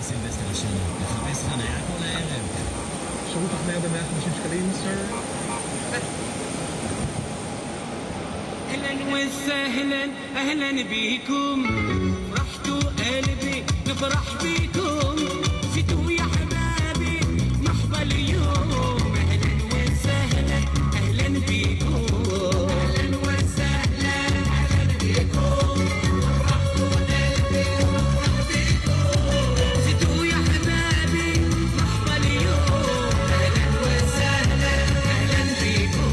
סילבסטר השני, לחפש חניה כל הערב. שירות החניה ב-150 שקלים, סר? اهلا وسهلا اهلا بيكم فرحتوا قلبي نفرح بيكم زيتوا يا حبابي مرحبا اليوم اهلا وسهلا اهلا بيكم اهلا وسهلا اهلا بيكم فرحتوا قلبي نفرح بيكم زيتوا يا حبابي مرحبا اليوم اهلا وسهلا اهلا بيكم.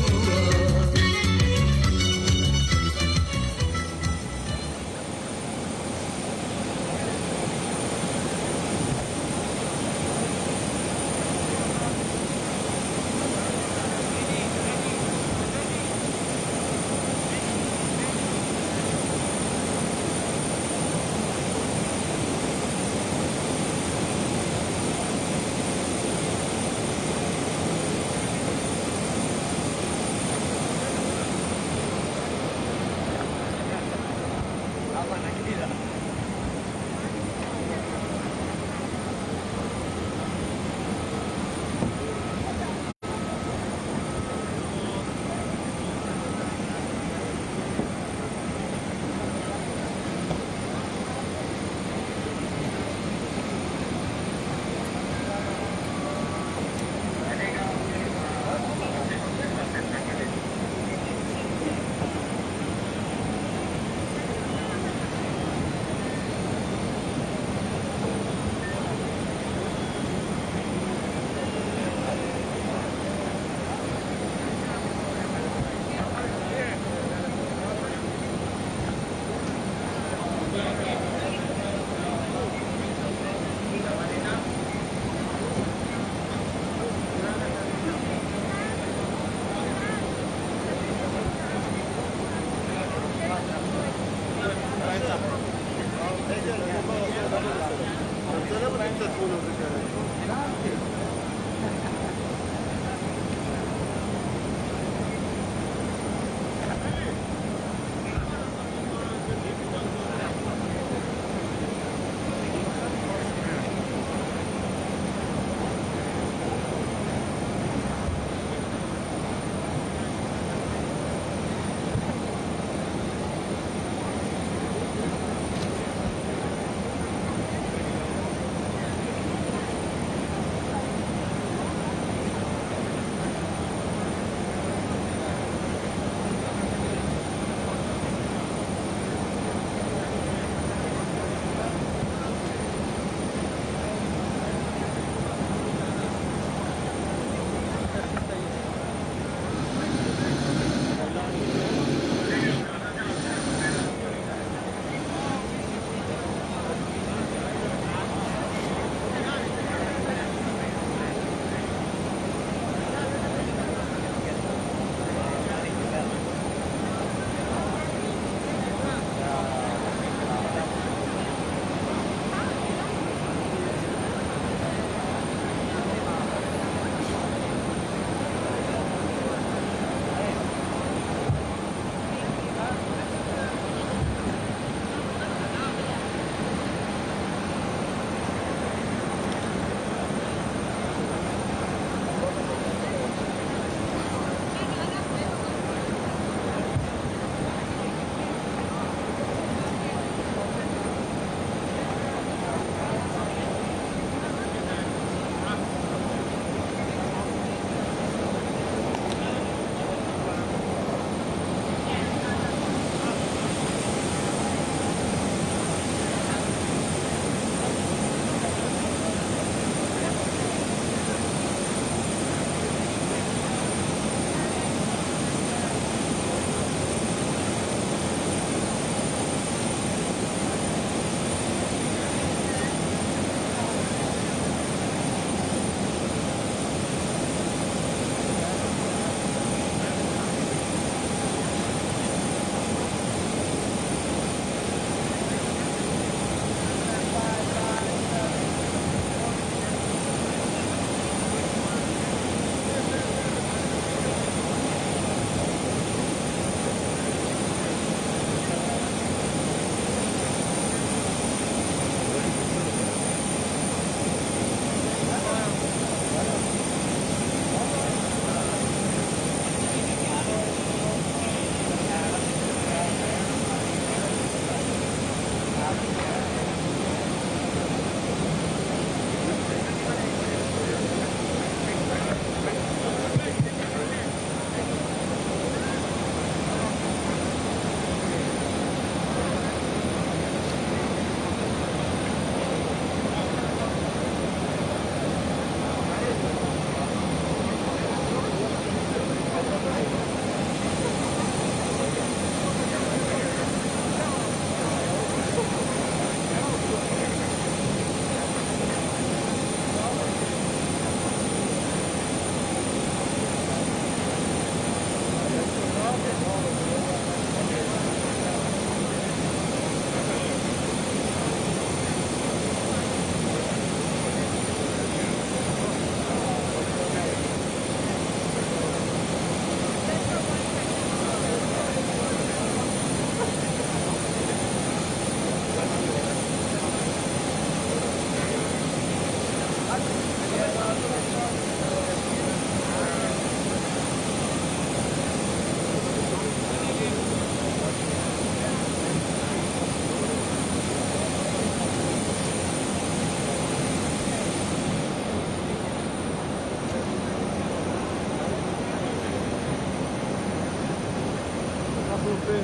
Good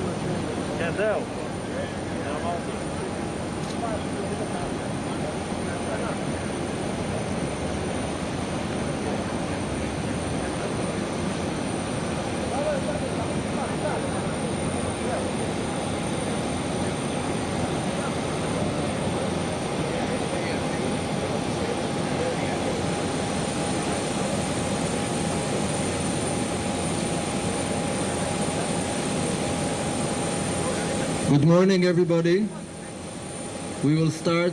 morning, everybody. We will start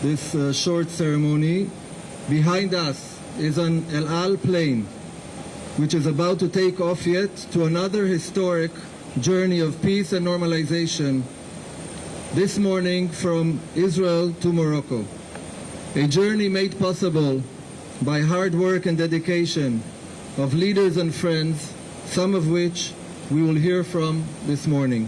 this short ceremony. Behind us is an العال plane, which is about to take off yet to another historic journey of peace and normalization this morning from Israel to Morocco. A journey made possible by hard work and dedication of leaders and friends, some of which we will hear from this morning.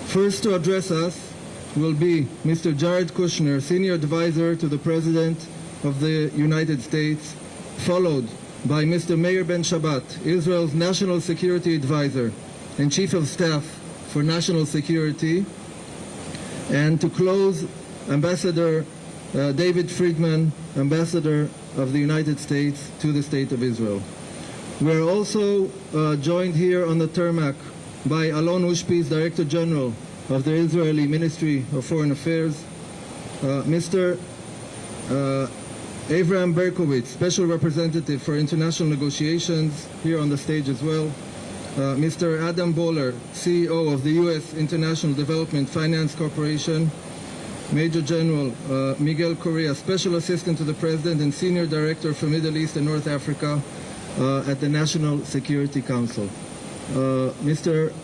First to address us will be Mr. Jared Kushner, Senior Advisor to the President of the United States, followed by Mr. Meir Ben Shabbat, Israel's National Security Advisor and Chief of Staff for National Security, and to close, Ambassador David Friedman, Ambassador of the United States to the State of Israel. We are also joined here on the tarmac by Alon Ushpiz, Director General of the Israeli Ministry of Foreign Affairs, Mr. Avraham Berkowitz, Special Representative for International Negotiations, here on the stage as well, Mr. Adam Boller, CEO of the U.S. International Development Finance Corporation, Major General Miguel Correa, Special Assistant to the President and Senior Director for Middle East and North Africa at the National Security Council. Mr.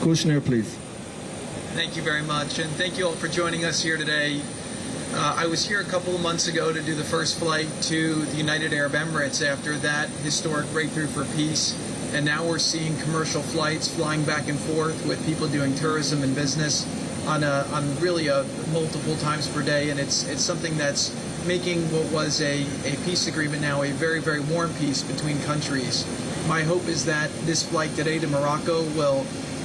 Kushner, please. Thank you very much, and thank you all for joining us here today. I was here a couple of months ago to do the first flight to the United Arab Emirates after that historic breakthrough for peace, and now we're seeing commercial flights flying back and forth with people doing tourism and business on really multiple times per day, and it's something that's making what was a peace agreement now a very, very warm peace between countries. My hope is that this flight today to Morocco will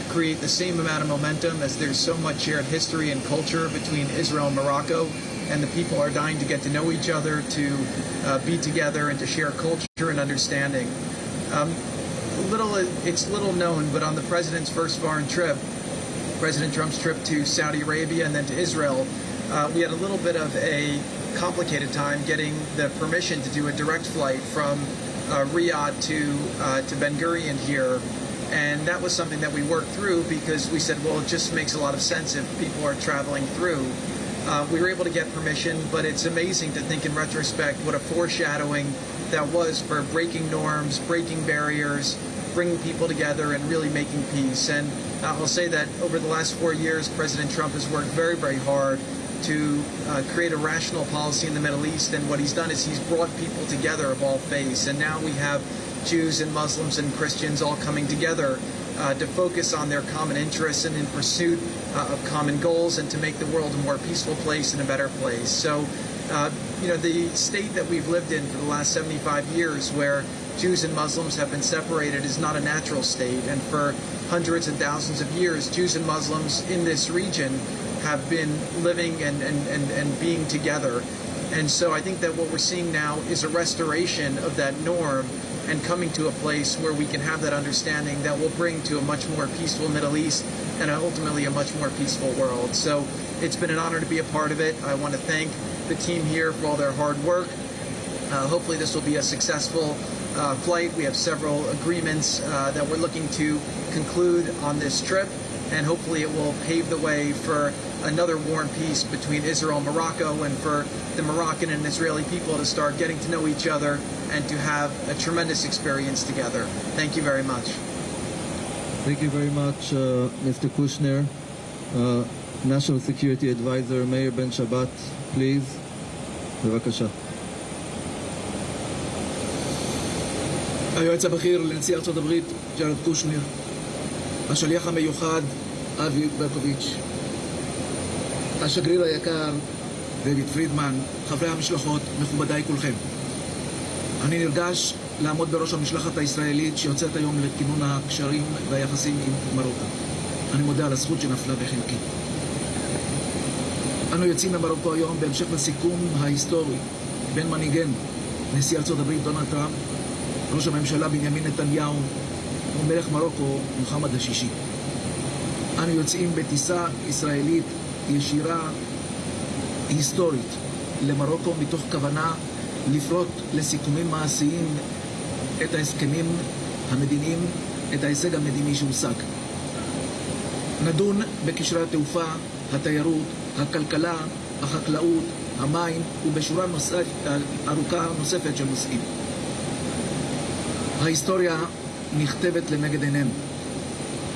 create the same amount of momentum, as there's so much shared history and culture between Israel and Morocco, and the people are dying to get to know each other, to be together, and to share culture and understanding. It's little known, but on the president's first foreign trip, President Trump's trip to Saudi Arabia and then to Israel, we had a little bit of a complicated time getting the permission to do a direct flight from Riyadh to Ben Gurion here, and that was something that we worked through because we said, well, it just makes a lot of sense if people are traveling through. We were able to get permission, but it's amazing to think in retrospect what a foreshadowing that was for breaking norms, breaking barriers, bringing people together, and really making peace. And I'll say that over the last 4 years, President Trump has worked very, very hard to create a rational policy in the Middle East, and what he's done is he's brought people together of all faiths, and now we have Jews and Muslims and Christians all coming together to focus on their common interests and in pursuit of common goals, and to make the world a more peaceful place and a better place. So, the state that we've lived in for the last 75 years, where Jews and Muslims have been separated, is not a natural state, and for hundreds and thousands of years, Jews and Muslims in this region have been living and being together. And so I think that what we're seeing now is a restoration of that norm, and coming to a place where we can have that understanding that will bring to a much more peaceful Middle East and ultimately a much more peaceful world. So it's been an honor to be a part of it. I want to thank the team here for all their hard work. Hopefully this will be a successful flight. We have several agreements that we're looking to conclude on this trip, and hopefully it will pave the way for another warm peace between Israel and Morocco, and for the Moroccan and Israeli people to start getting to know each other and to have a tremendous experience together. Thank you very much. Thank you very much, Mr. Kushner. National Security Advisor Meir Ben Shabbat, please. בבקשה. היועץ הבכיר לנשיא ארצות הברית ג'ארד קושנר, השליח המיוחד אבייב ברקוביץ', השגריר היקר דייוויד פרידמן, חברי המשלחות, מכובדיי כולכם. אני נרגש לעמוד בראש המשלחת הישראלית שיוצאת היום לכינון הקשרים והיחסים עם מרוקו. אני מודה על הזכות שנפלה בחלקי. אנו יוצאים למרוקו היום בהמשך לסיכום ההיסטורי בין מנהיגנו, נשיא ארצות הברית דונלד טראמפ, ראש הממשלה בנימין נתניהו ומלך מרוקו מוחמד השישי. אנו יוצאים בטיסה ישראלית ישירה היסטורית למרוקו מתוך כוונה לפרוט לסיכומים מעשיים את ההסכמים המדיניים, את ההישג המדיני שהושג. נדון בקשרי התעופה, התיירות, הכלכלה, החקלאות, המים ובשורה ארוכה נוספת של נושאים. ההיסטוריה נכתבת לנגד עינינו.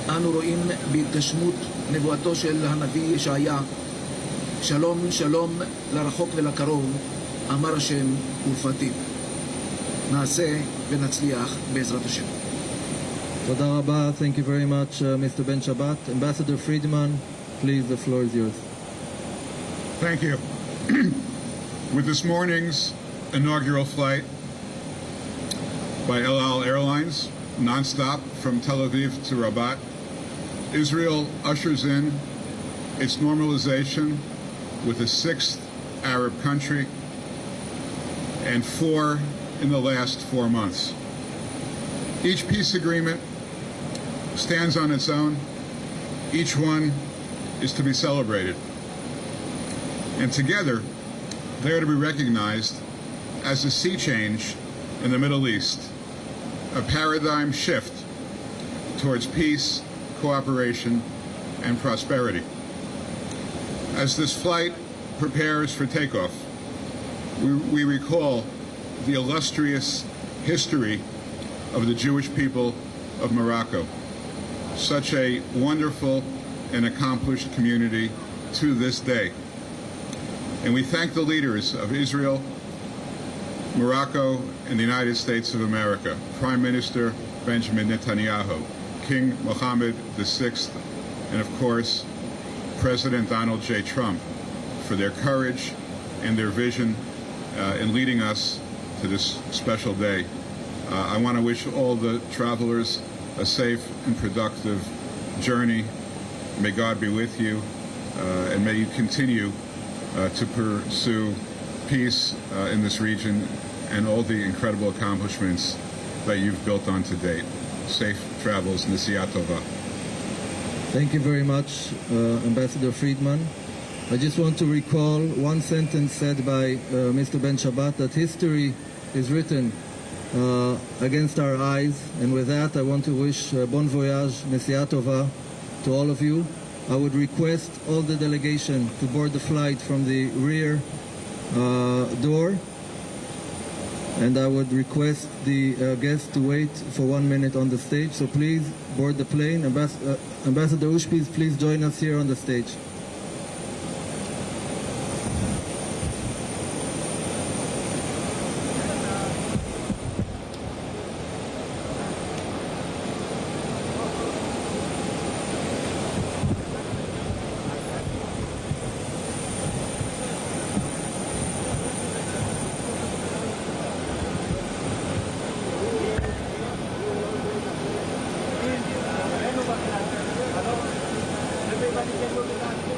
אנו רואים בהתגשמות נבואתו של הנביא ישעיה, שלום שלום לרחוק ולקרוב, אמר השם ורפאתיו. נעשה ונצליח בעזרת השם. תודה רבה. Thank you very much, Mr. Ben Shabbat. Ambassador Friedman, please, the floor is yours. Thank you. With this morning's inaugural flight by El Al Airlines, nonstop from Tel Aviv to Rabat, Israel ushers in its normalization with the 6th Arab country and 4 in the last 4 months. Each peace agreement stands on its own. Each one is to be celebrated. And together, they are to be recognized as a sea change in the Middle East, a paradigm shift towards peace, cooperation, and prosperity. As this flight prepares for takeoff, we recall the illustrious history of the Jewish people of Morocco, such a wonderful and accomplished community to this day. And we thank the leaders of Israel, Morocco, and the United States of America, Prime Minister Benjamin Netanyahu, King Mohammed VI, and of course, President Donald J. Trump, for their courage and their vision in leading us to this special day. I want to wish all the travelers a safe and productive journey. May God be with you, and may you continue to pursue peace in this region and all the incredible accomplishments that you've built on to date. Safe travels, Nesiya Tova. Thank you very much, Ambassador Friedman. I just want to recall one sentence said by Mr. Ben Shabbat, that history is written against our eyes. And with that, I want to wish bon voyage, Nesiya Tova, to all of you. I would request all the delegation to board the flight from the rear door. And I would request the guests to wait for 1 minute on the stage. So please board the plane. Ambassador Ushpiz, please join us here on the stage. Everybody can look at that.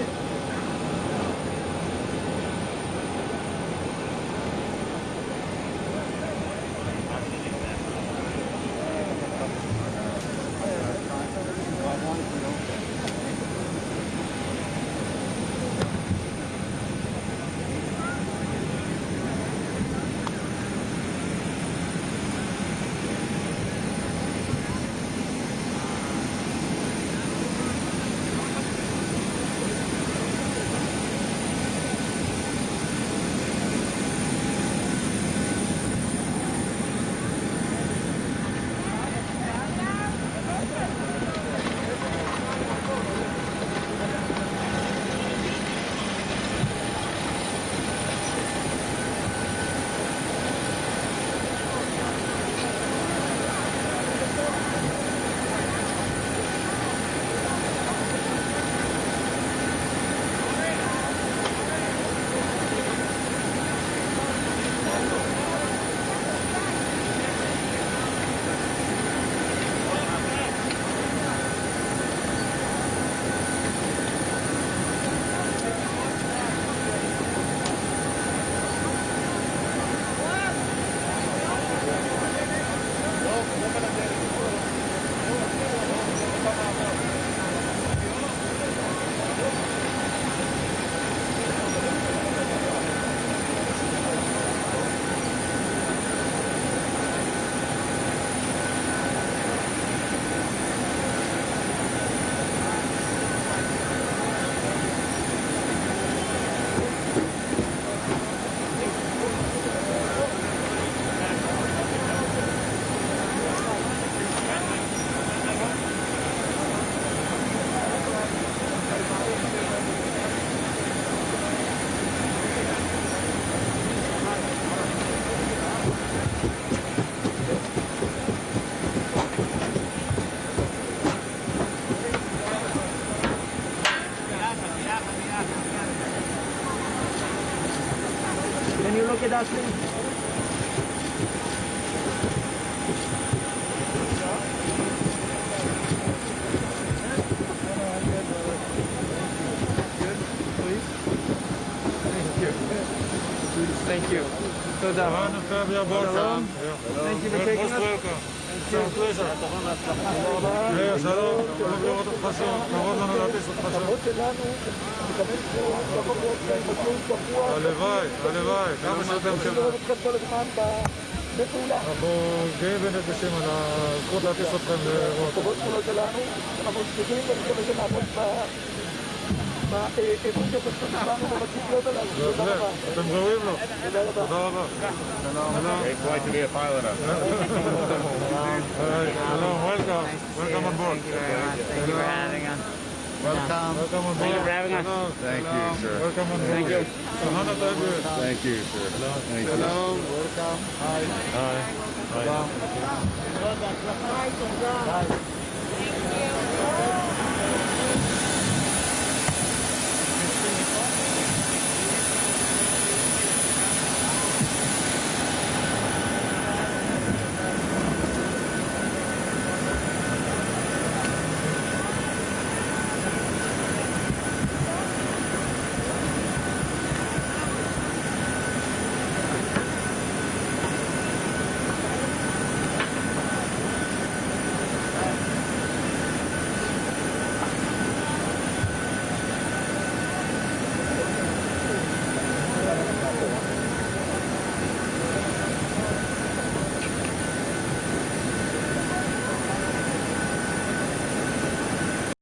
Thank you for taking us. הלוואי, הלוואי, כמה שאתם שבוע. אנחנו גאים ונרגשים על הזכות להטיס אתכם לרוב. אנחנו צריכים ומקווה שנעמוד באמון שלנו ובציפיות הללו. תודה רבה. אתם ראויים לו. תודה רבה. It's like to be a pilot up there. Hello, welcome. Welcome on board. Thank you for having us. Welcome on board. Thank you for having us. Thank you, sir. Welcome on board. Thank you. Thank you, sir. Thank you. Hi. Hi. Hi.